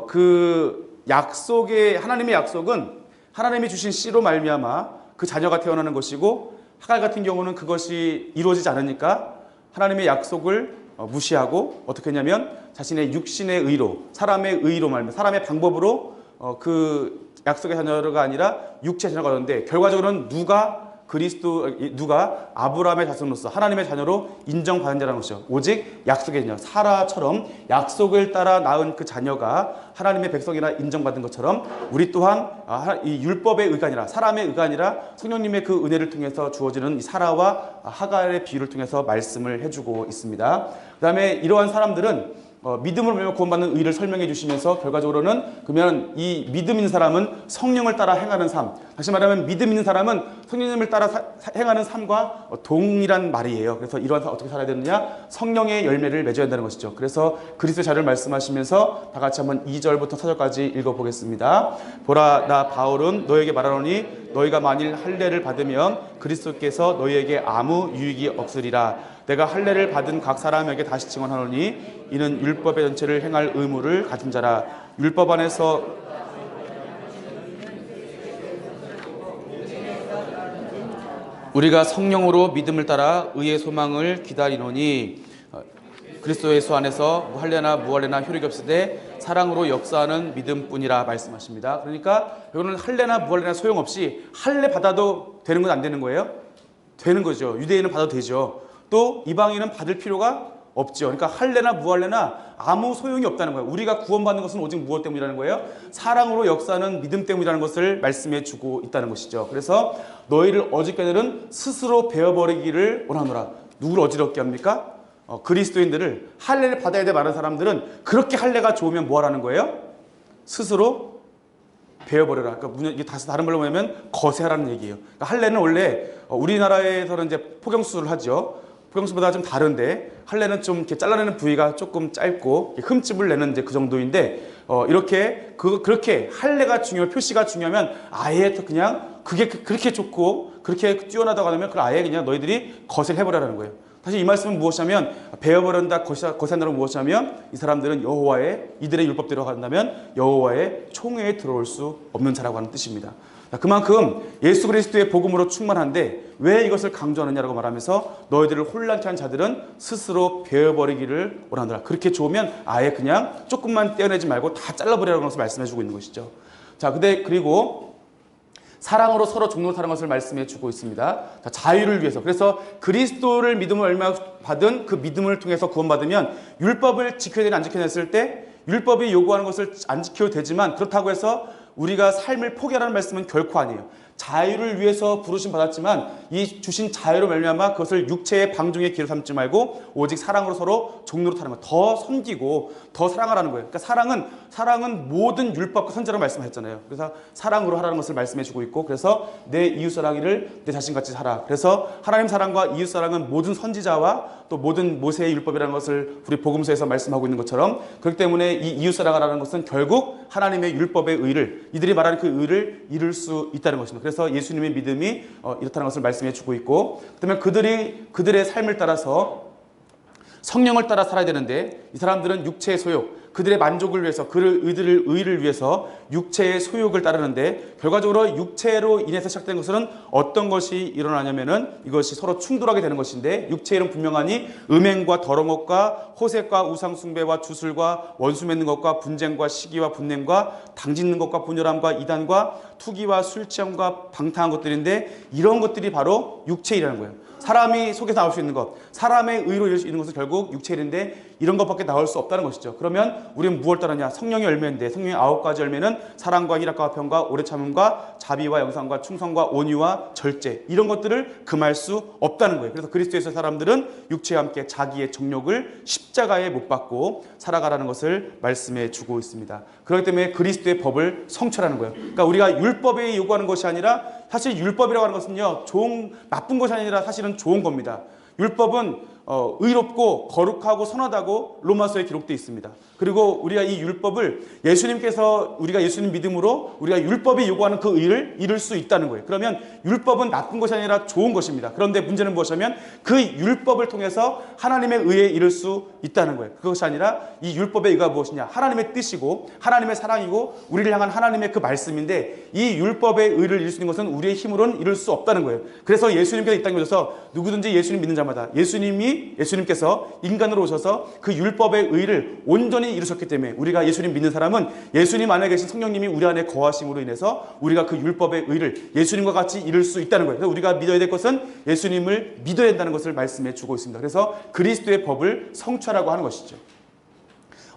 그 약속의, 하나님의 약속은 하나님이 주신 씨로 말미암아 그 자녀가 태어나는 것이고, 하갈 같은 경우는 그것이 이루어지지 않으니까 하나님의 약속을 무시하고 어떻게 했냐면 자신의 육신의 의로, 사람의 의로 말미암아 사람의 방법으로 그 약속의 자녀가 아니라 육체의 자녀가 되는데, 결과적으로는 누가 누가 아브라함의 자손으로서 하나님의 자녀로 인정받은 자라는 것이죠. 오직 약속의 자녀 사라처럼 약속을 따라 낳은 그 자녀가 하나님의 백성이라 인정받은 것처럼 우리 또한 이 율법의 의가 아니라 사람의 의가 아니라 성령님의 그 은혜를 통해서 주어지는 이 사라와 하갈의 비유를 통해서 말씀을 해주고 있습니다. 그 다음에 이러한 사람들은 믿음으로 말미암아 구원받는 의를 설명해 주시면서 결과적으로는 그러면 이 믿음 있는 사람은 성령을 따라 행하는 삶, 다시 말하면 믿음 있는 사람은 성령님을 따라 행하는 삶과 동일한 말이에요. 그래서 이러한 삶 어떻게 살아야 되느냐? 성령의 열매를 맺어야 한다는 것이죠. 그래서 그리스도의 자료를 말씀하시면서 다 같이 한번 2절부터 4절까지 읽어보겠습니다. 보라, 나 바울은 너에게 말하노니 너희가 만일 할례를 받으면 그리스도께서 너희에게 아무 유익이 없으리라. 내가 할례를 받은 각 사람에게 다시 증언하노니 이는 율법의 전체를 행할 의무를 가진 자라. 율법 안에서 우리가 성령으로 믿음을 따라 의의 소망을 기다리노니 그리스도 예수 안에서 할례나 무할례나 효력이 없으되 사랑으로 역사하는 믿음뿐이라 말씀하십니다. 그러니까 이거는 할례나 무할례나 소용없이 할례 받아도 되는 건 안 되는 거예요? 되는 거죠. 유대인은 받아도 되죠. 또 이방인은 받을 필요가 없죠. 그러니까 할례나 무할례나 아무 소용이 없다는 거예요. 우리가 구원받는 것은 오직 무엇 때문이라는 거예요? 사랑으로 역사하는 믿음 때문이라는 것을 말씀해 주고 있다는 것이죠. 그래서 너희를 어지럽게 하는 자들은 스스로 베어버리기를 원하노라. 누구를 어지럽게 합니까? 그리스도인들을 할례를 받아야 돼 많은 사람들은 그렇게 할례가 좋으면 뭐 하라는 거예요? 스스로 베어버려라. 그러니까 이게 다른 말로 뭐냐면 거세하라는 얘기예요. 그러니까 할례는 원래 우리나라에서는 이제 포경수술을 하죠. 포경수보다 좀 다른데 할례는 좀 이렇게 잘라내는 부위가 조금 짧고 흠집을 내는 이제 그 정도인데 그렇게 할례가 중요한 표시가 중요하면 아예 그냥 그게 그렇게 좋고 그렇게 뛰어나다고 하면 그걸 아예 그냥 너희들이 거세를 해버려라는 거예요. 사실 이 말씀은 무엇이냐면 베어버린다 거세한다는 무엇이냐면 이 사람들은 이들의 율법대로 간다면 여호와의 총회에 들어올 수 없는 자라고 하는 뜻입니다. 그만큼 예수 그리스도의 복음으로 충만한데 왜 이것을 강조하느냐라고 말하면서 너희들을 혼란케 한 자들은 스스로 베어버리기를 원하노라. 그렇게 좋으면 아예 그냥 조금만 떼어내지 말고 다 잘라버리라는 것을 말씀해주고 있는 것이죠. 자, 그리고 사랑으로 서로 종로를 타는 것을 말씀해 주고 있습니다. 자, 자유를 위해서. 그래서 그리스도를 믿음을 얼마 받은 그 믿음을 통해서 구원받으면 율법을 지켜야 되나 안 지켜야 했을 때 율법이 요구하는 것을 안 지켜도 되지만 그렇다고 해서 우리가 삶을 포기하라는 말씀은 결코 아니에요. 자유를 위해서 부르심 받았지만 이 주신 자유로 말미암아 그것을 육체의 방종의 길을 삼지 말고 오직 사랑으로 서로 종로로 타는 것, 더 섬기고 더 사랑하라는 거예요. 그러니까 사랑은 모든 율법과 선지라고 말씀하셨잖아요. 그래서 사랑으로 하라는 것을 말씀해주고 있고 그래서 내 이웃사랑이를 내 자신같이 살아. 그래서 하나님 사랑과 이웃사랑은 모든 선지자와 또 모든 모세의 율법이라는 것을 우리 복음서에서 말씀하고 있는 것처럼 그렇기 때문에 이 이웃사랑이라는 것은 결국 하나님의 율법의 의를 이들이 말하는 그 의를 이룰 수 있다는 것입니다. 그래서 예수님의 믿음이 이렇다는 것을 말씀해 주고 있고 그다음에 그들의 삶을 따라서 성령을 따라 살아야 되는데 이 사람들은 육체의 소욕, 그들의 만족을 위해서 그들의 의를 위해서 육체의 소욕을 따르는데 결과적으로 육체로 인해서 시작된 것은 어떤 것이 일어나냐면은 이것이 서로 충돌하게 되는 것인데 육체의 일은 분명하니 음행과 더러운 것과 호색과 우상 숭배와 주술과 원수 맺는 것과 분쟁과 시기와 분냄과 당짓는 것과 분열함과 이단과 투기와 술 취함과 방탕한 것들인데 이런 것들이 바로 육체이라는 거예요. 사람이 속에서 나올 수 있는 것, 사람의 의로 이룰 수 있는 것은 결국 육체일인데 이런 것밖에 나올 수 없다는 것이죠. 그러면 우리는 무엇을 따르냐? 성령의 열매인데 성령의 9가지 열매는 사랑과 희락과 화평과 오래 참음과 자비와 영상과 충성과 온유와 절제 이런 것들을 금할 수 없다는 거예요. 그래서 그리스도에서 사람들은 육체와 함께 자기의 정욕을 십자가에 못 박고 살아가라는 것을 말씀해 주고 있습니다. 그렇기 때문에 그리스도의 법을 성취하라는 거예요. 그러니까 우리가 율법에 요구하는 것이 아니라 사실 율법이라고 하는 것은요 나쁜 것이 아니라 사실은 좋은 겁니다. 율법은 의롭고 거룩하고 선하다고 로마서에 기록되어 있습니다. 그리고 우리가 이 율법을 우리가 예수님 믿음으로 우리가 율법이 요구하는 그 의를 이룰 수 있다는 거예요. 그러면 율법은 나쁜 것이 아니라 좋은 것입니다. 그런데 문제는 무엇이냐면 그 율법을 통해서 하나님의 의에 이룰 수 있다는 거예요. 그것이 아니라 이 율법의 의가 무엇이냐? 하나님의 뜻이고 하나님의 사랑이고 우리를 향한 하나님의 그 말씀인데 이 율법의 의를 이룰 수 있는 것은 우리의 힘으로는 이룰 수 없다는 거예요. 그래서 예수님께서 이 땅에 오셔서 누구든지 예수님 믿는 자마다 예수님이 이미 예수님께서 인간으로 오셔서 그 율법의 의를 온전히 이루셨기 때문에 우리가 예수님 믿는 사람은 예수님 안에 계신 성령님이 우리 안에 거하심으로 인해서 우리가 그 율법의 의를 예수님과 같이 이룰 수 있다는 거예요. 그래서 우리가 믿어야 될 것은 예수님을 믿어야 된다는 것을 말씀해 주고 있습니다. 그래서 그리스도의 법을 성취하라고 하는 것이죠.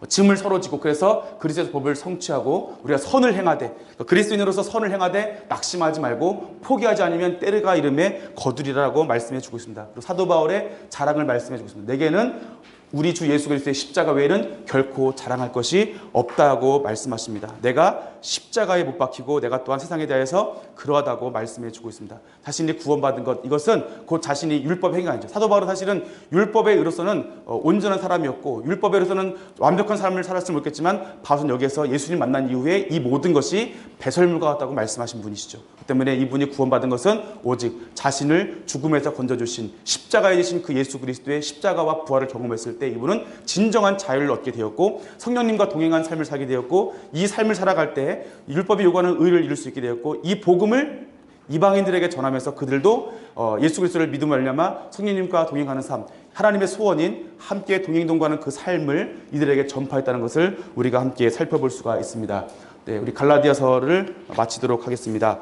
짐을 서로 지고 그래서 그리스도의 법을 성취하고 우리가 선을 행하되 그리스도인으로서 선을 행하되 낙심하지 말고 포기하지 않으면 때가 이름에 거두리라고 말씀해 주고 있습니다. 그리고 사도 바울의 자랑을 말씀해 주고 있습니다. 내게는 우리 주 예수 그리스도의 십자가 외에는 결코 자랑할 것이 없다고 말씀하십니다. 내가 십자가에 못 박히고 내가 또한 세상에 대해서 그러하다고 말씀해 주고 있습니다. 자신이 구원받은 것, 이것은 곧 자신이 율법 행위가 아니죠. 사도 바울은 사실은 율법의 의로서는 온전한 사람이었고 율법의 의로서는 완벽한 삶을 살았을지 모르겠지만 바울은 여기에서 예수님 만난 이후에 이 모든 것이 배설물과 같다고 말씀하신 분이시죠. 그 때문에 이분이 구원받은 것은 오직 자신을 죽음에서 건져주신 십자가에 지신 그 예수 그리스도의 십자가와 부활을 경험했을 때 이분은 진정한 자유를 얻게 되었고 성령님과 동행한 삶을 살게 되었고 이 삶을 살아갈 때 율법이 요구하는 의를 이룰 수 있게 되었고 이 복음을 이방인들에게 전하면서 그들도 예수 그리스도를 믿음으로 말미암아 성령님과 동행하는 삶, 하나님의 소원인 함께 동행동거하는 그 삶을 이들에게 전파했다는 것을 우리가 함께 살펴볼 수가 있습니다. 네, 우리 갈라디아서를 마치도록 하겠습니다.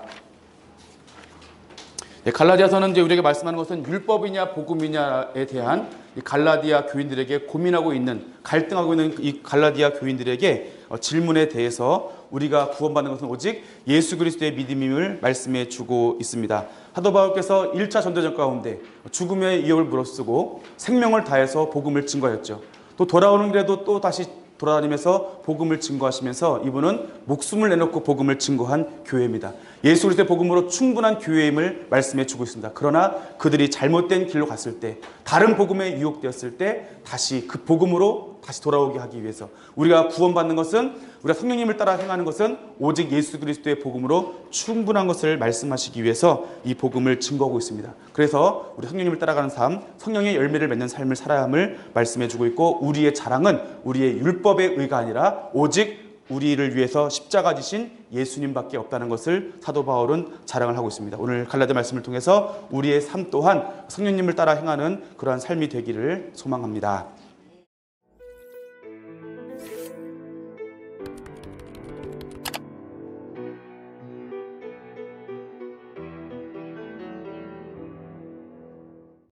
네, 갈라디아서는 이제 우리에게 말씀하는 것은 율법이냐 복음이냐에 대한 이 갈라디아 교인들에게 고민하고 있는, 갈등하고 있는 이 갈라디아 교인들에게 질문에 대해서 우리가 구원받는 것은 오직 예수 그리스도의 믿음임을 말씀해 주고 있습니다. 사도 바울께서 1차 전도전 가운데 죽음의 위협을 무릅쓰고 생명을 다해서 복음을 증거했죠. 또 돌아오는 길에도 또 다시 돌아다니면서 복음을 증거하시면서 이분은 목숨을 내놓고 복음을 증거한 교회입니다. 예수 그리스도의 복음으로 충분한 교회임을 말씀해 주고 있습니다. 그러나 그들이 잘못된 길로 갔을 때, 다른 복음에 유혹되었을 때 다시 그 복음으로 다시 돌아오게 하기 위해서 우리가 구원받는 것은, 우리가 성령님을 따라 행하는 것은 오직 예수 그리스도의 복음으로 충분한 것을 말씀하시기 위해서 이 복음을 증거하고 있습니다. 그래서 우리 성령님을 따라가는 삶, 성령의 열매를 맺는 삶을 살아야 함을 말씀해 주고 있고, 우리의 자랑은 우리의 율법의 의가 아니라 오직 우리를 위해서 십자가 지신 예수님밖에 없다는 것을 사도 바울은 자랑을 하고 있습니다. 오늘 갈라디아 말씀을 통해서 우리의 삶 또한 성령님을 따라 행하는 그러한 삶이 되기를 소망합니다.